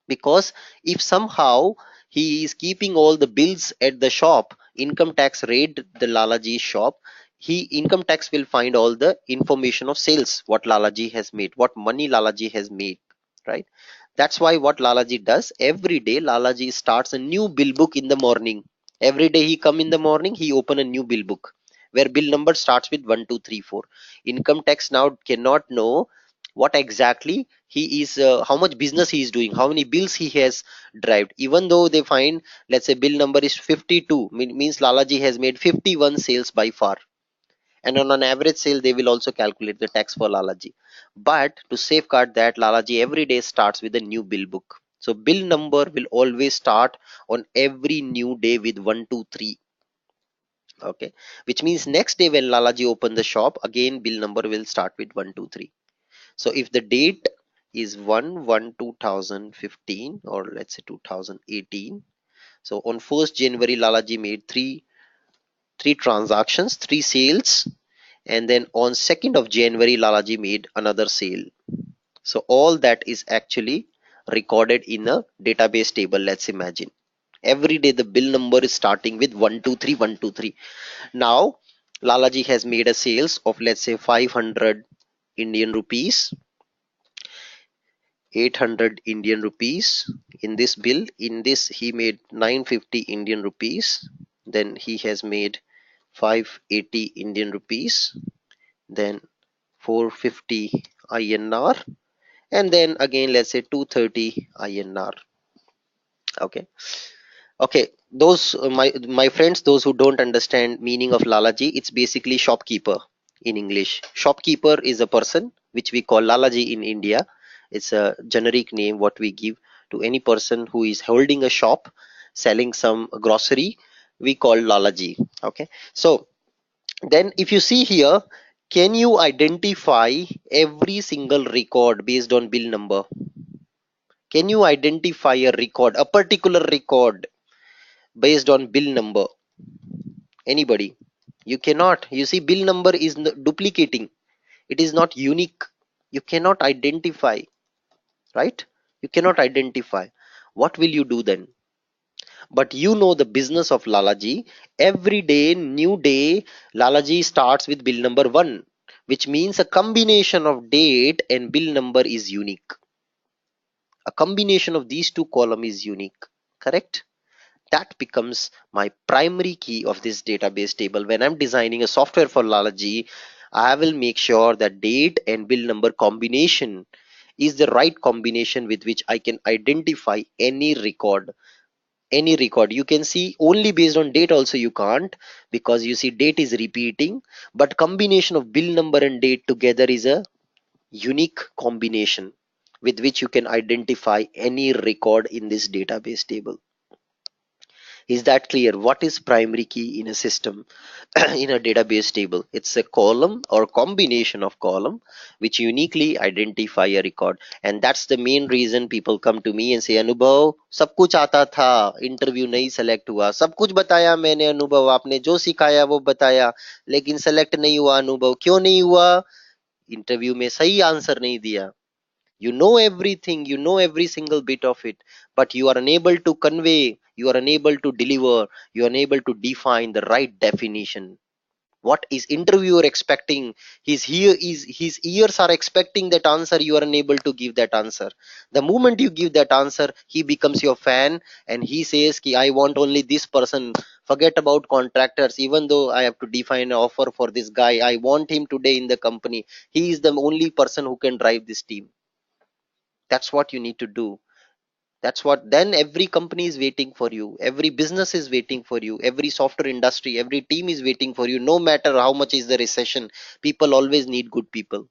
Speaker 1: because if somehow he is keeping all the bills at the shop, income tax raid the Lalaji shop, he income tax will find all the information of sales what Lalaji has made, what money Lalaji has made, right? That's why what Lalaji does, every day Lalaji starts a new bill book in the morning. Every day he come in the morning, he open a new bill book where bill number starts with 1234. Income tax now cannot know what exactly he is, how much business he is doing, how many bills he has derived. Even though they find, let's say bill number is 52, means Lalaji has made 51 sales by far, and on an average sale they will also calculate the tax for Lalaji. But to safeguard that, Lalaji every day starts with a new bill book. So bill number will always start on every new day with 123. Okay, which means next day when Lalaji open the shop, again bill number will start with 123. So if the date is 1/1/2015, or let's say 2018, so on 1st January Lalaji made three transactions, three sales, and then on 2nd of January Lalaji made another sale. So all that is actually recorded in a database table. Let's imagine every day the bill number is starting with 123 123. Now Lalaji has made a sales of, let's say, 500 Indian rupees, 800 Indian rupees in this bill. In this he made 950 Indian rupees. Then he has made 580 Indian rupees. Then 450 INR. And then again let's say 230 INR. Okay. Okay, those my friends, those who don't understand meaning of Lalaji, it's basically shopkeeper in English. Shopkeeper is a person which we call Lalaji in India. It's a generic name what we give to any person who is holding a shop selling some grocery. We call Lalaji. Okay, so then if you see here, can you identify every single record based on bill number? Can you identify a record, a particular record based on bill number? Anybody? You cannot. You see, bill number is duplicating, it is not unique. You cannot identify, right? You cannot identify. What will you do then? But you know the business of Lalaji. Every day, new day, Lalaji starts with bill number 1, which means a combination of date and bill number is unique. A combination of these two columns is unique, correct? That becomes my primary key of this database table. When I'm designing a software for Lalaji, I will make sure that date and bill number combination is the right combination with which I can identify any record. Any record you can see only based on date also you can't, because you see date is repeating, but combination of bill number and date together is a unique combination with which you can identify any record in this database table. Is that clear? What is primary key in a system? In a database table, it's a column or combination of column which uniquely identify a record. And that's the main reason people come to me and say, अनुभव सब कुछ आता था, interview नहीं select हुआ, सब कुछ बताया मैंने अनुभव, आपने जो सिखाया वो बताया, लेकिन सेलेक्ट नहीं हुआ अनुभव, क्यों नहीं हुआ? इंटरव्यू में सही आंसर नहीं दिया. You know everything, you know every single bit of it, but you are unable to convey, you are unable to deliver, you are unable to define the right definition. What is interviewer expecting? His ears are expecting that answer. You are unable to give that answer. The moment you give that answer, he becomes your fan, and he says ki, I want only this person. Forget about contractors. Even though I have to define an offer for this guy, I want him today in the company. He is the only person who can drive this team. That's what you need to do. That's what, then every company is waiting for you, every business is waiting for you, every software industry, every team is waiting for you. No matter how much is the recession, people always need good people.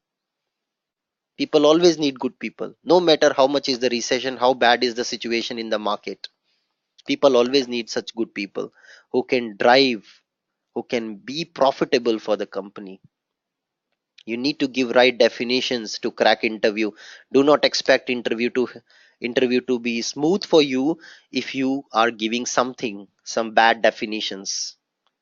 Speaker 1: People always need good people. No matter how much is the recession, how bad is the situation in the market, people always need such good people who can drive, who can be profitable for the company. You need to give right definitions to crack interview. Do not expect interview to be smooth for you if you are giving some bad definitions.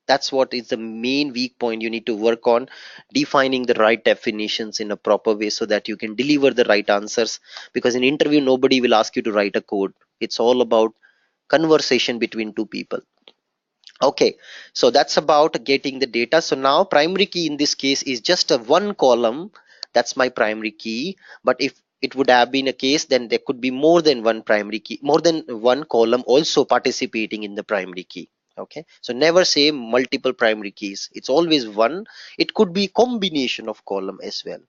Speaker 1: That's what is the main weak point you need to work on, defining the right definitions in a proper way so that you can deliver the right answers. Because in interview nobody will ask you to write a code. It's all about conversation between two people. Okay, so that's about getting the data. So now primary key in this case is just a one column. That's my primary key. But if it would have been a case, then there could be more than one primary key, more than one column also participating in the primary key. Okay, so never say multiple primary keys. It's always one. It could be combination of column as well.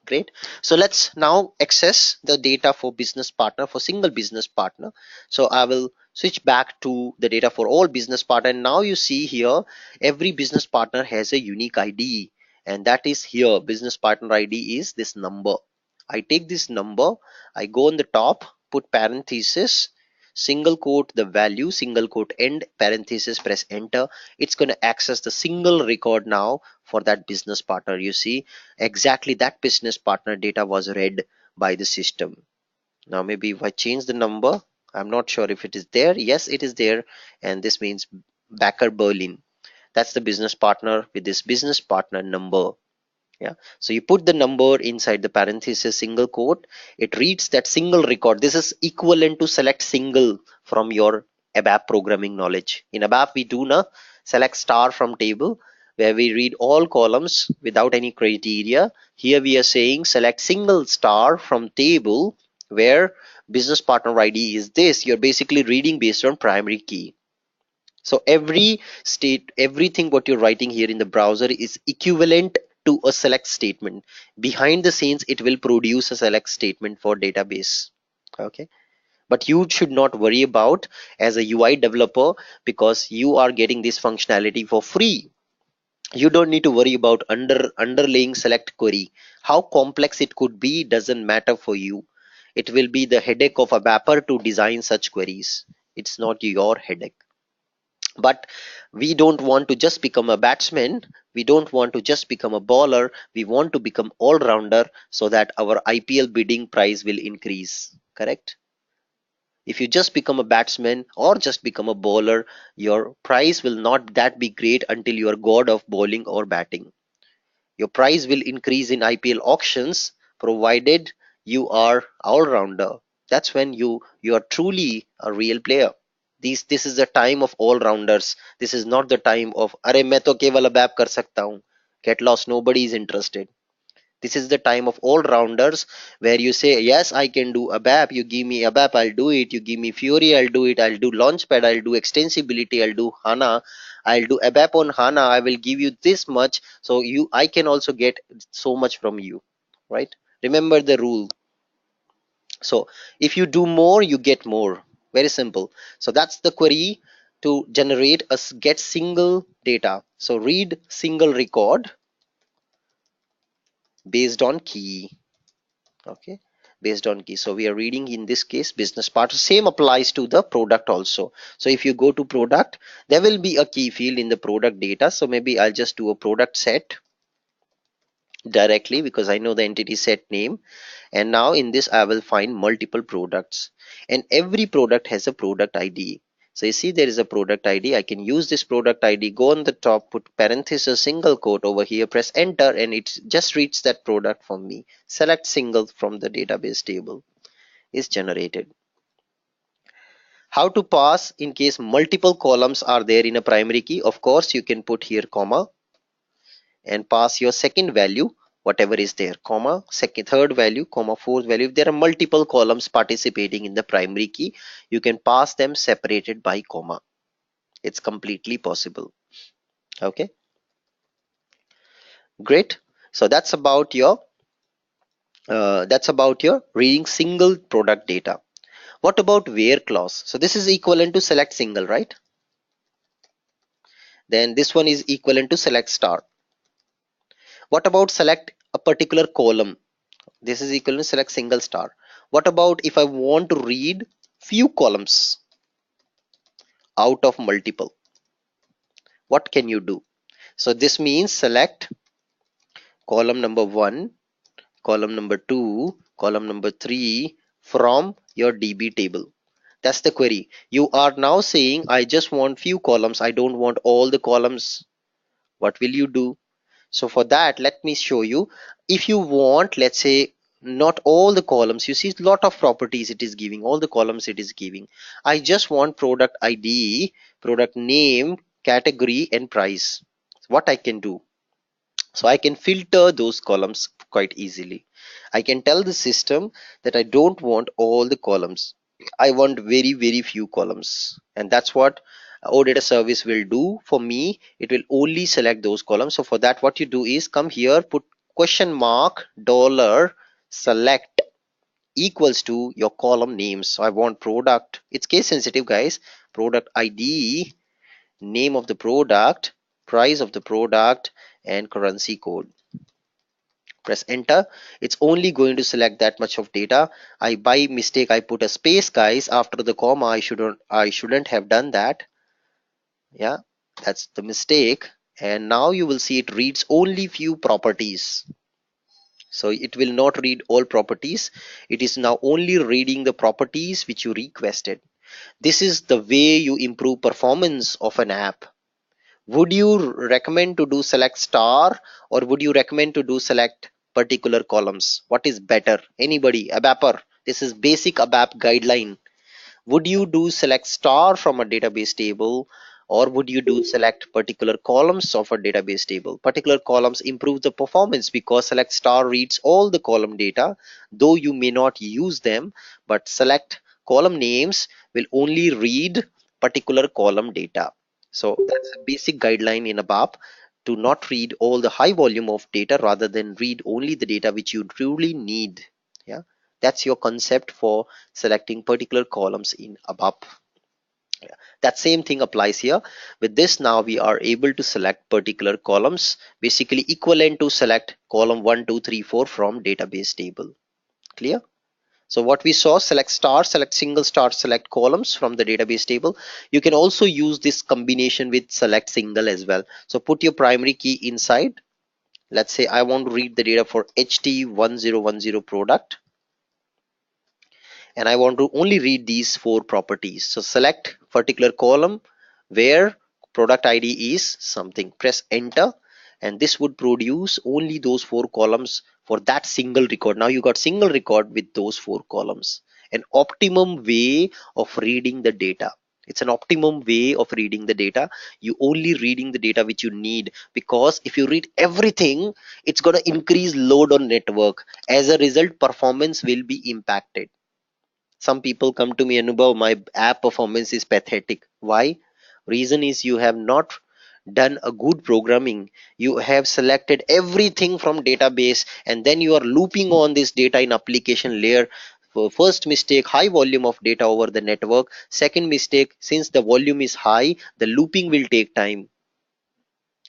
Speaker 1: Great. So let's now access the data for business partner, for single business partner. So I will switch back to the data for all business partner. And now you see here, every business partner has a unique ID. And that is here, business partner ID is this number. I take this number, I go on the top, put parenthesis, single quote the value, single quote end, parenthesis, press enter. It's going to access the single record now for that business partner. You see, exactly that business partner data was read by the system. Now maybe if I change the number, I'm not sure if it is there. Yes, it is there. And this means Backer Berlin. That's the business partner with this business partner number. Yeah, so you put the number inside the parenthesis single quote. It reads that single record. This is equivalent to select single from your ABAP programming knowledge. In ABAP we do na select star from table, where we read all columns without any criteria. Here we are saying select single star from table, where business partner ID is this. You're basically reading based on primary key. So every state, everything what you're writing here in the browser is equivalent to a select statement. Behind the scenes, it will produce a select statement for database. Okay. But you should not worry about as a UI developer, because you are getting this functionality for free. You don't need to worry about underlaying select query. How complex it could be doesn't matter for you. It will be the headache of a mapper to design such queries. It's not your headache. But we don't want to just become a batsman, we don't want to just become a bowler, we want to become all rounder so that our IPL bidding price will increase. Correct? If you just become a batsman or just become a bowler, your price will not that be great until you are god of bowling or batting. Your price will increase in IPL auctions provided you are all rounder. That's when you are truly a real player. This is the time of all rounders. This is not the time of अरे मैं तो केवल ABAP कर सकता हूँ. Get lost. Nobody is interested. This is the time of all rounders, where you say, yes, I can do ABAP. You give me ABAP, I'll do it. You give me Fury, I'll do it. I'll do Launchpad, I'll do extensibility, I'll do HANA. I'll do ABAP on HANA. I will give you this much. So I can also get so much from you, right? Remember the rule. So if you do more, you get more. Very simple. So that's the query to generate a get single data. So read single record based on key. Okay, based on key. So we are reading in this case business part. Same applies to the product also. So if you go to product, there will be a key field in the product data. So maybe I'll just do a product set directly because I know the entity set name. And now in this I will find multiple products, and every product has a product ID. So you see there is a product ID. I can use this product ID, go on the top, put parenthesis single quote over here, press enter, and it just reads that product for me. Select single from the database table is generated. How to pass in case multiple columns are there in a primary key? Of course you can put here comma, and pass your second value, whatever is there, comma, second, third value, comma, fourth value. If there are multiple columns participating in the primary key, you can pass them separated by comma. It's completely possible. Okay, great. So that's about your reading single product data. What about where clause? So this is equivalent to select single, right? Then this one is equivalent to select star. What about select a particular column? This is equivalent to select single star. What about if I want to read few columns out of multiple? What can you do? So this means select column number 1, column number 2, column number 3 from your DB table. That's the query. You are now saying I just want few columns. I don't want all the columns. What will you do? So for that, let me show you. If you want, let's say, not all the columns, you see a lot of properties it is giving, all the columns it is giving. I just want product ID, product name, category, and price. What I can do? So I can filter those columns quite easily. I can tell the system that I don't want all the columns. I want very few columns, and that's what OData service will do for me. It will only select those columns. So for that, what you do is come here, put question mark dollar select equals to your column names. So I want product. It's case sensitive, guys. Product ID, name of the product, price of the product, and currency code. Press enter. It's only going to select that much of data. I by mistake I put a space, guys, after the comma. I shouldn't have done that. Yeah, that's the mistake. And now you will see it reads only few properties. So it will not read all properties. It is now only reading the properties which you requested. This is the way you improve performance of an app. Would you recommend to do select star, or would you recommend to do select particular columns? What is better? Anybody? ABAPer. This is basic ABAP guideline. Would you do select star from a database table, or would you do select particular columns of a database table? Particular columns improve the performance because select star reads all the column data, though you may not use them, but select column names will only read particular column data. So that's a basic guideline in ABAP, to not read all the high volume of data, rather than read only the data which you truly need. Yeah, that's your concept for selecting particular columns in ABAP. That same thing applies here. With this, now we are able to select particular columns, basically equivalent to select column 1, 2, 3, 4 from database table. Clear? So what we saw, select star, select single star, select columns from the database table. You can also use this combination with select single as well. So put your primary key inside. Let's say I want to read the data for HT1010 product, and I want to only read these four properties. So select particular column where product ID is something, press enter, and this would produce only those four columns for that single record. Now you got single record with those four columns. An optimum way of reading the data. It's an optimum way of reading the data. You only reading the data which you need, because if you read everything, it's going to increase load on network. As a result, performance will be impacted. Some people come to me, Anubhav, my app performance is pathetic. Why? Reason is you have not done a good programming. You have selected everything from database, and then you are looping on this data in application layer. First mistake, high volume of data over the network. Second mistake, since the volume is high, the looping will take time.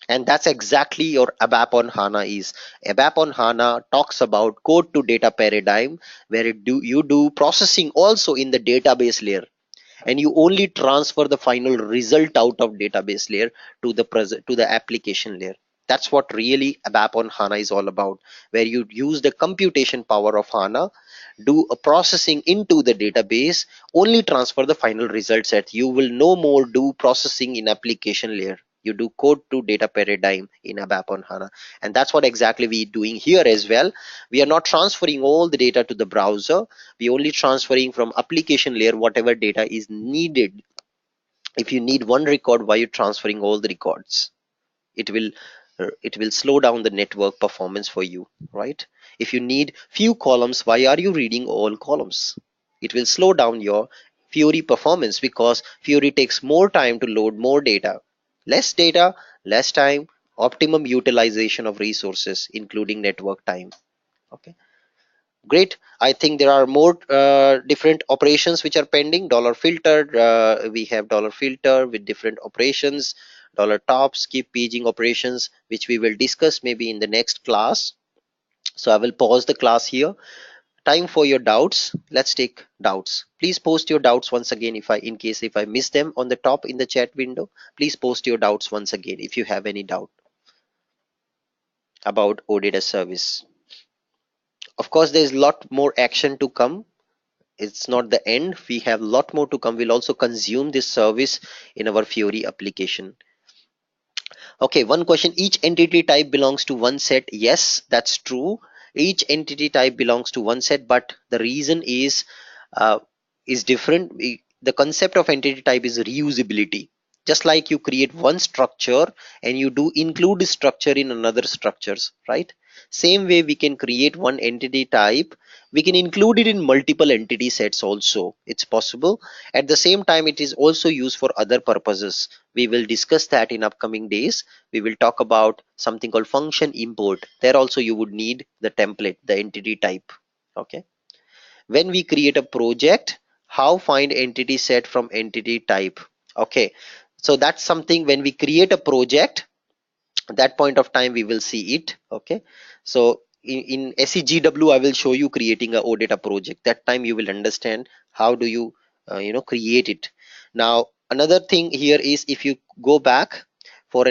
Speaker 1: And that's exactly your ABAP on HANA is. ABAP on HANA talks about code to data paradigm, where you do processing also in the database layer, and you only transfer the final result out of database layer to the application layer. That's what really ABAP on HANA is all about, where you use the computation power of HANA, do a processing into the database, only transfer the final result set. You will no more do processing in application layer. You do code to data paradigm in ABAP on HANA. And that's what exactly we doing here as well. We are not transferring all the data to the browser. We only transferring from application layer whatever data is needed. If you need one record, why are you transferring all the records? It will It will slow down the network performance for you, right? If you need few columns, why are you reading all columns? It will slow down your Fiori performance because Fiori takes more time to load more data, less time, optimum utilization of resources, including network time. Okay, great. I think there are more different operations which are pending. Dollar filter, we have dollar filter with different operations. Dollar top skip paging operations, which we will discuss maybe in the next class. So I will pause the class here. Time for your doubts. Let's take doubts. Please post your doubts once again. If I in case if I miss them on the top in the chat window, please post your doubts once again if you have any doubt about OData service. Of course, there's a lot more action to come. It's not the end. We have a lot more to come. We'll also consume this service in our Fiori application. Okay, one question. Each entity type belongs to one set. Yes, that's true. Each entity type belongs to one set, but the reason uh, is different. The concept of entity type is reusability. Just like you create one structure and you do include structure in another structures, right? Same way we can create one entity type. We can include it in multiple entity sets also. It's possible. At the same time, it is also used for other purposes. We will discuss that in upcoming days. We will talk about something called function import. There also you would need the template, the entity type. Okay. When we create a project, how find entity set from entity type? Okay. So that's something when we create a project, at that point of time we will see it. Okay, so in SEGW I will show you creating a OData project. That time you will understand how do you create it. Now another thing here is, if you go back for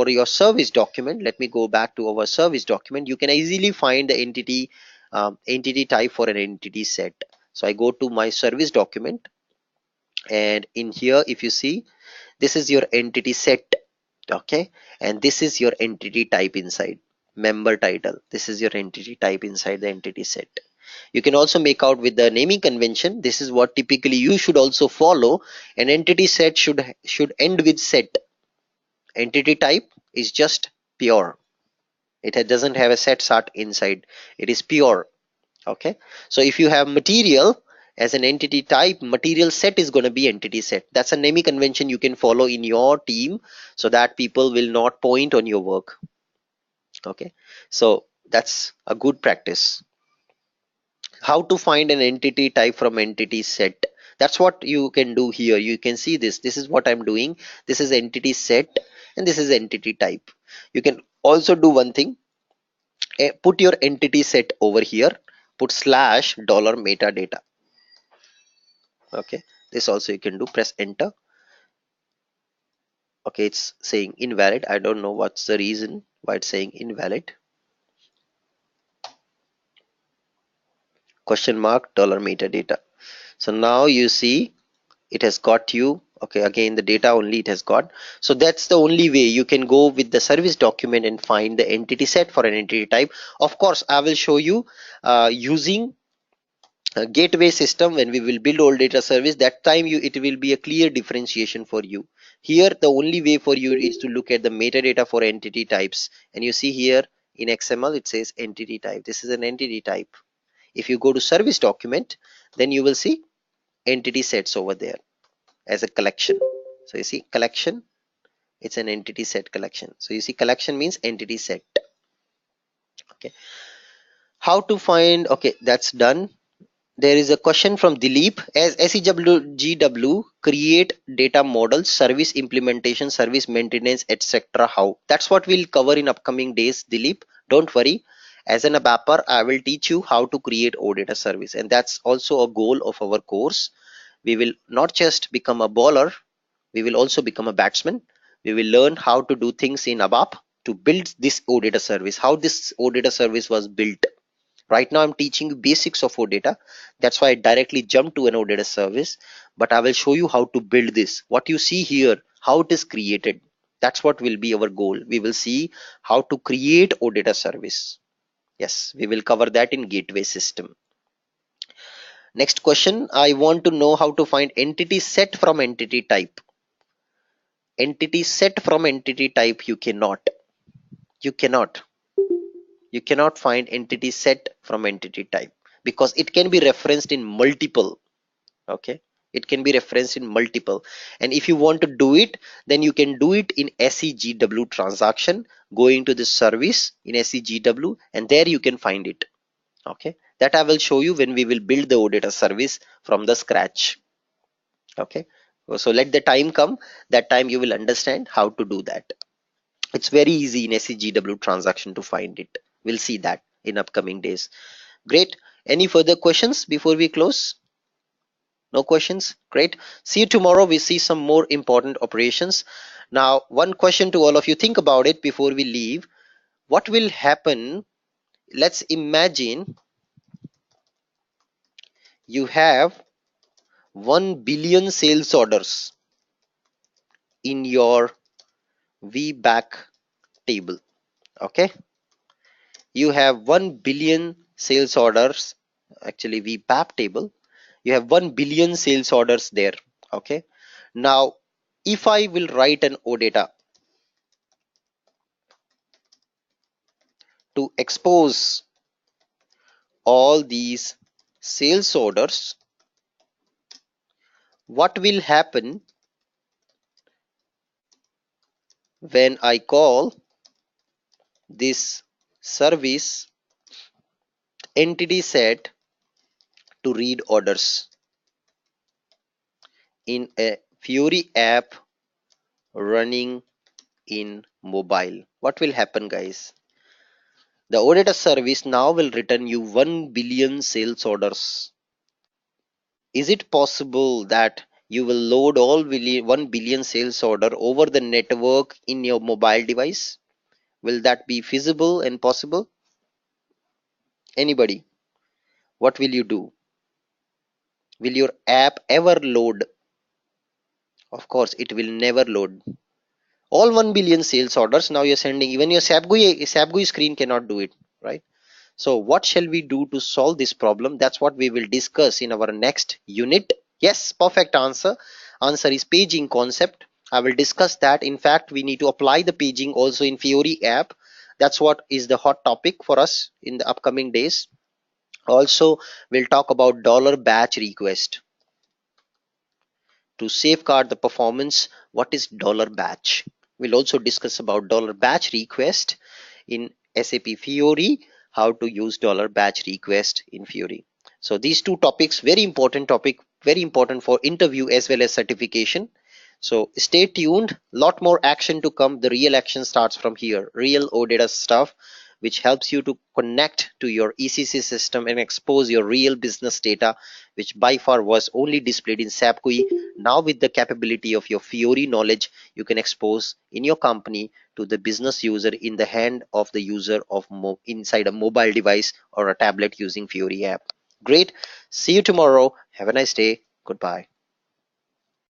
Speaker 1: your service document, let me go back to our service document. You can easily find the entity type for an entity set. So I go to my service document, and in here if you see, this is your entity set. Okay, and this is your entity type inside member title. This is your entity type inside the entity set. You can also make out with the naming convention. This is what typically you should also follow. An entity set should end with set. Entity type is just pure. Doesn't have a set start inside. It is pure. Okay, so if you have material as an entity type, material set is going to be entity set. That's a naming convention you can follow in your team, so that people will not point on your work. Okay, so that's a good practice. How to find an entity type from entity set? That's what you can do here. You can see this is what I'm doing. This is entity set and this is entity type. You can also do one thing. Put your entity set over here, put slash dollar metadata. Okay, this also you can do. Press enter. Okay, it's saying invalid. I don't know what's the reason why it's saying invalid. Question mark dollar metadata. So now you see it has got you. Okay, again the data only it has got. So that's the only way you can go with the service document and find the entity set for an entity type. Of course I will show you using a gateway system. When we will build all data service, that time it will be a clear differentiation for you. Here the only way for you is to look at the metadata for entity types, and you see here in XML it says entity type. This is an entity type. If you go to service document, then you will see entity sets over there as a collection. So you see collection, it's an entity set collection. So you see collection means entity set. Okay, how to find? Okay, that's done. There is a question from Dilip. As SEGW create data models, service implementation, service maintenance, etc. How? That's what we'll cover in upcoming days, Dilip. Don't worry. As an ABAPer, I will teach you how to create OData service, and that's also a goal of our course. We will not just become a bowler, we will also become a batsman. We will learn how to do things in ABAP to build this OData service, how this OData service was built. Right now I'm teaching you basics of OData. That's why I directly jump to an OData service, but I will show you how to build this. What you see here, how it is created. That's what will be our goal. We will see how to create OData service. Yes, we will cover that in gateway system. Next question, I want to know how to find entity set from entity type. Entity set from entity type you cannot. You cannot. You cannot find entity set from entity type because it can be referenced in multiple. Okay, it can be referenced in multiple, and if you want to do it, then you can do it in segw transaction, going to the service in segw, and there you can find it. Okay, that I will show you when we will build the odata service from the scratch. Okay, so let the time come, that time you will understand how to do that. It's very easy in segw transaction to find it. We'll see that in upcoming days. Great. Any further questions before we close? No questions? Great. See you tomorrow. We see some more important operations. Now, one question to all of you. Think about it before we leave. What will happen? Let's imagine you have 1 billion sales orders in your VBAC table. Okay. You have 1 billion sales orders, actually VBAP table. You have 1 billion sales orders there. Okay. Now, if I will write an OData to expose all these sales orders, what will happen when I call this service entity set to read orders in a Fury app running in mobile? What will happen, guys? The OData service now will return you 1 billion sales orders. Is it possible that you will load all 1 billion sales order over the network in your mobile device? Will that be feasible and possible? Anybody? What will you do? Will your app ever load? Of course, it will never load. All 1 billion sales orders now you're sending, even your SAP GUI screen cannot do it, right? So what shall we do to solve this problem? That's what we will discuss in our next unit. Yes, perfect answer. Answer is paging concept. I will discuss that. In fact, we need to apply the paging also in Fiori app. That's what is the hot topic for us in the upcoming days. Also, we'll talk about dollar batch request. To safeguard the performance, what is dollar batch? We'll also discuss about dollar batch request in SAP Fiori, how to use dollar batch request in Fiori. So these two topics, very important topic, very important for interview as well as certification. So stay tuned, lot more action to come. The real action starts from here, real OData stuff, which helps you to connect to your ECC system and expose your real business data, which by far was only displayed in SAP GUI. Now with the capability of your Fiori knowledge, you can expose in your company to the business user in the hand of the user of inside a mobile device or a tablet using Fiori app. Great. See you tomorrow. Have a nice day. Goodbye.